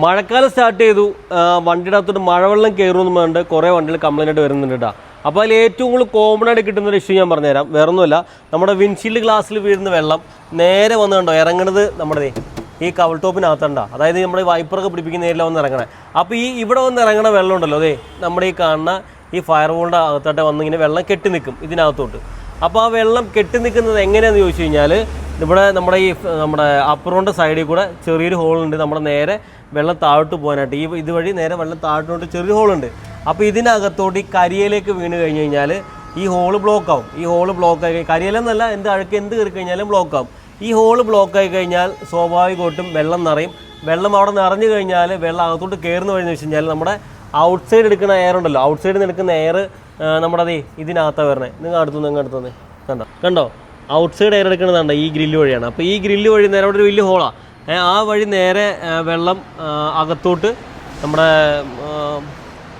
മഴക്കാലം സ്റ്റാർട്ട് ചെയ്തു, വണ്ടിയുടെ അകത്തോട്ട് മഴവെള്ളം കയറുമെന്ന് പറഞ്ഞിട്ട് കുറേ വണ്ടികൾ കംപ്ലൈൻ്റ് ആയിട്ട് വരുന്നുണ്ട് കേട്ടോ. അപ്പോൾ അതിൽ ഏറ്റവും കൂടുതൽ കോമൺ ആയിട്ട് കിട്ടുന്നൊരു ഇഷ്യൂ ഞാൻ പറഞ്ഞുതരാം. വേറൊന്നുമല്ല, നമ്മുടെ വിൻഷീൽഡ് ഗ്ലാസ്സിൽ വീഴുന്ന വെള്ളം നേരെ വന്ന് കണ്ടോ ഇറങ്ങണത് നമ്മുടെ ഈ കവൾ ടോപ്പിനകത്തുണ്ടോ, അതായത് നമ്മുടെ വൈപ്പറൊക്കെ പിടിപ്പിക്കുന്ന നേരിൽ വന്ന് ഇറങ്ങണേ. അപ്പോൾ ഇവിടെ വന്ന് ഇറങ്ങണ വെള്ളം ഉണ്ടല്ലോ, അതെ നമ്മുടെ ഈ കാണുന്ന ഈ ഫയർ വോളിൻ്റെ അകത്തോട്ട് വന്നിങ്ങനെ വെള്ളം കെട്ടി നിൽക്കും ഇതിനകത്തോട്ട്. അപ്പോൾ ആ വെള്ളം കെട്ടി നിൽക്കുന്നത് എങ്ങനെയാണെന്ന് ചോദിച്ചു കഴിഞ്ഞാൽ, ഇവിടെ നമ്മുടെ അപ്പുറോണ്ട് സൈഡിൽ കൂടെ ചെറിയൊരു ഹോളുണ്ട്, നമ്മുടെ നേരെ വെള്ളം താഴോട്ട് പോകാനായിട്ട് ഇതുവഴി നേരെ വെള്ളം താഴോട്ട് ചെറിയൊരു ഹോളുണ്ട്. അപ്പോൾ ഇതിനകത്തോട്ട് ഈ കരിയിലേക്ക് വീണ് കഴിഞ്ഞ് കഴിഞ്ഞാൽ ഈ ഹോള് ബ്ലോക്ക് ആവും. ഈ ഹോള് ബ്ലോക്ക് ആയി കരിയിലെന്നല്ല, എന്ത് കയറി കഴിഞ്ഞാലും ബ്ലോക്ക് ആവും. ഈ ഹോള് ബ്ലോക്ക് ആയി കഴിഞ്ഞാൽ സ്വാഭാവികമായിട്ടും വെള്ളം നിറയും. വെള്ളം അവിടെ നിറഞ്ഞു കഴിഞ്ഞാൽ വെള്ളം അകത്തോട്ട് കയറുന്ന വഴി എന്ന് വെച്ച് കഴിഞ്ഞാൽ നമ്മുടെ ഔട്ട് സൈഡ് എടുക്കുന്ന എയർ ഉണ്ടല്ലോ, ഔട്ട് സൈഡിൽ നിന്ന് എടുക്കുന്ന എയർ നമ്മുടെ ഇതിനകത്താണ് വരണേ. നിങ്ങൾ അടുത്തുനിന്ന് കണ്ടോ ഔട്ട് സൈഡ് എയർ എടുക്കുന്നതാണ് ഈ ഗ്രില്ല് വഴിയാണ്. അപ്പോൾ ഈ ഗ്രില്ല് വഴി നേരെ അവിടെ ഒരു വലിയ ഹോളാണ്. ആ വഴി നേരെ വെള്ളം അകത്തോട്ട് നമ്മുടെ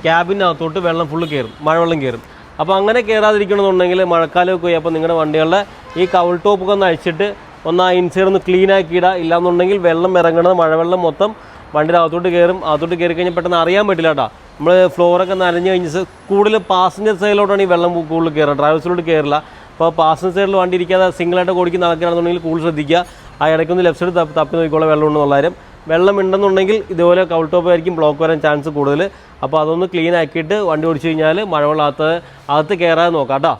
ക്യാബിനകത്തോട്ട് വെള്ളം ഫുള്ള് കയറും, മഴവെള്ളം കയറും. അപ്പോൾ അങ്ങനെ കയറാതിരിക്കണമെന്നുണ്ടെങ്കിൽ മഴക്കാലമൊക്കെ പോയി അപ്പോൾ നിങ്ങളുടെ വണ്ടികളുടെ ഈ കവൾ ടോപ്പൊക്കെ ഒന്ന് അഴിച്ചിട്ട് ഒന്ന് ആ ഇൻസൈഡ് ഒന്ന് ക്ലീൻ ആക്കിയിടുക. ഇല്ലാന്നുണ്ടെങ്കിൽ വെള്ളം ഇറങ്ങണത് മഴവെള്ളം മൊത്തം വണ്ടിയുടെ അകത്തോട്ട് കയറും. അകത്തോട്ട് കയറി കഴിഞ്ഞാൽ പെട്ടെന്ന് അറിയാൻ പറ്റില്ല കേട്ടോ. നമ്മൾ ഫ്ലോറൊക്കെ നനഞ്ഞ് കഴിഞ്ഞ് കൂടുതൽ പാസഞ്ചർ സൈഡിലോട്ടാണ് ഈ വെള്ളം കൂടുതൽ കയറുക, ഡ്രൈവേഴ്സിലോട്ട് കയറില്ല. അപ്പോൾ പാസഞ്ചർ സൈഡിൽ വണ്ടി ഇരിക്കാതെ സിംഗിളായിട്ട് ഓടിക്കുന്ന ആൾക്കാരാണെന്നുണ്ടെങ്കിൽ കൂടുതൽ ശ്രദ്ധിക്കുക. ആ ഇടയ്ക്കൊന്ന് ലെഫ്റ്റ് സൈഡ് തപ്പി നോക്കിക്കോളാം വെള്ളം ഉണ്ടെന്നുള്ള കാര്യം. വെള്ളം ഉണ്ടെന്നുണ്ടെങ്കിൽ ഇതുപോലെ കൗൾ ടോപ്പ് ആയിരിക്കും ബ്ലോക്ക് വരാൻ ചാൻസ് കൂടുതൽ. അപ്പോൾ അതൊന്ന് ക്ലീൻ ആക്കിയിട്ട് വണ്ടി ഓടിച്ചു കഴിഞ്ഞാൽ മഴവെള്ളം അകത്ത് കയറാതെ നോക്കാം കേട്ടോ.